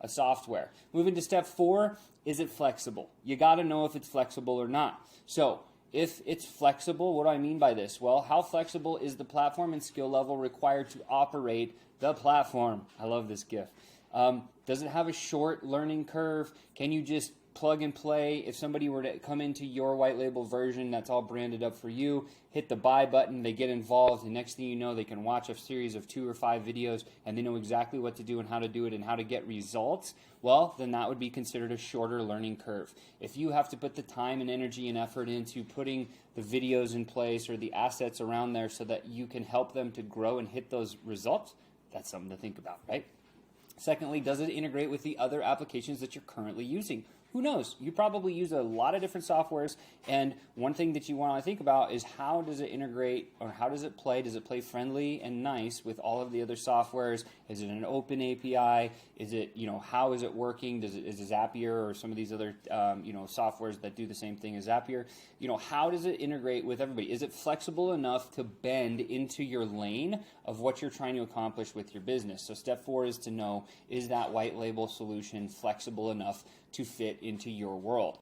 a software. Moving to step 4, is it flexible? You got to know if it's flexible or not. So if it's flexible, what do I mean by this? Well, how flexible is the platform and skill level required to operate the platform? I love this GIF. Does it have a short learning curve? Can you just plug and play? If somebody were to come into your white label version that's all branded up for you, hit the buy button, they get involved, and next thing you know, they can watch a series of 2 or 5 videos and they know exactly what to do and how to do it and how to get results. Well, then that would be considered a shorter learning curve. If you have to put the time and energy and effort into putting the videos in place or the assets around there so that you can help them to grow and hit those results, that's something to think about, right? Secondly, does it integrate with the other applications that you're currently using? Who knows? You probably use a lot of different softwares, and one thing that you want to think about is how does it integrate, or how does it play? Does it play friendly and nice with all of the other softwares? Is it an open API? Is it, how is it working? Is it Zapier or some of these other, softwares that do the same thing as Zapier? How does it integrate with everybody? Is it flexible enough to bend into your lane of what you're trying to accomplish with your business? So step 4 is to know, is that white label solution flexible enough to fit into your world?